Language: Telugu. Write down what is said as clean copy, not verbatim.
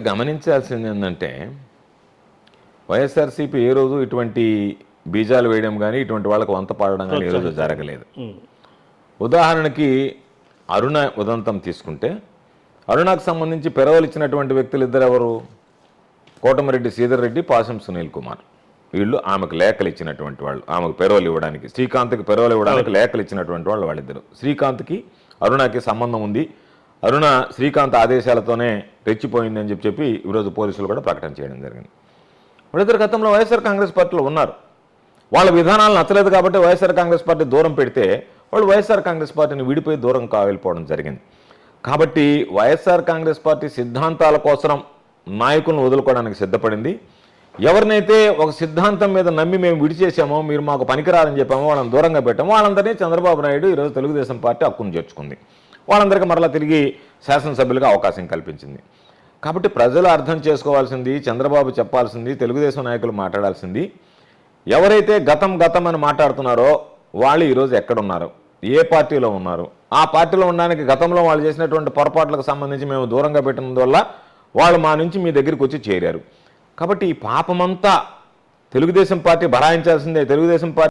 గమనించాల్సింది ఏంటంటే వైఎస్ఆర్సీపీ ఏ రోజు ఇటువంటి బీజాలు వేయడం కానీ ఇటువంటి వాళ్ళకు వంత పాడడం కానీ ఏ రోజు జరగలేదు. ఉదాహరణకి అరుణ ఉదంతం తీసుకుంటే అరుణకు సంబంధించి పెరవలు ఇచ్చినటువంటి వ్యక్తులు ఇద్దరు ఎవరు? కోటమిరెడ్డి శ్రీధర్ రెడ్డి, పాసం సునీల్ కుమార్. వీళ్ళు ఆమెకు లేఖలు ఇచ్చినటువంటి వాళ్ళు, ఆమెకు పెరవలు ఇవ్వడానికి, శ్రీకాంత్కి పెరవలు ఇవ్వడానికి లేఖలు ఇచ్చినటువంటి వాళ్ళు వాళ్ళిద్దరు. శ్రీకాంత్కి అరుణకి సంబంధం ఉంది, అరుణ శ్రీకాంత్ ఆదేశాలతోనే రెచ్చిపోయిందని చెప్పి ఈరోజు పోలీసులు కూడా ప్రకటన చేయడం జరిగింది. వాళ్ళిద్దరు గతంలో వైఎస్ఆర్ కాంగ్రెస్ పార్టీలో ఉన్నారు. వాళ్ళ విధానాలు నచ్చలేదు కాబట్టి వైఎస్ఆర్ కాంగ్రెస్ పార్టీ దూరం పెడితే వాళ్ళు వైఎస్ఆర్ కాంగ్రెస్ పార్టీని విడిపోయి దూరం వెళ్ళిపోవడం జరిగింది. కాబట్టి వైఎస్ఆర్ కాంగ్రెస్ పార్టీ సిద్ధాంతాల కోసం నాయకులను వదులుకోవడానికి సిద్ధపడింది. ఎవరినైతే ఒక సిద్ధాంతం మీద నమ్మి మేము విడిచేసామో, మీరు మాకు పనికిరాదని చెప్పామో, వాళ్ళని దూరంగా పెట్టామో వాళ్ళందరినీ చంద్రబాబు నాయుడు ఈరోజు తెలుగుదేశం పార్టీ హక్కును చేర్చుకుంది. వాళ్ళందరికీ మరలా తిరిగి శాసనసభ్యులుగా అవకాశం కల్పించింది. కాబట్టి ప్రజలు అర్థం చేసుకోవాల్సింది, చంద్రబాబు చెప్పాల్సింది, తెలుగుదేశం నాయకులు మాట్లాడాల్సింది, ఎవరైతే గతం అని మాట్లాడుతున్నారో వాళ్ళు ఈరోజు ఎక్కడున్నారు, ఏ పార్టీలో ఉన్నారు, ఆ పార్టీలో ఉండడానికి గతంలో వాళ్ళు చేసినటువంటి పొరపాట్లకు సంబంధించి మేము దూరంగా పెట్టినందువల్ల వాళ్ళు మా నుంచి మీ దగ్గరికి వచ్చి చేరారు. కాబట్టి ఈ పాపమంతా తెలుగుదేశం పార్టీ భరాయించాల్సిందే. తెలుగుదేశం పార్టీ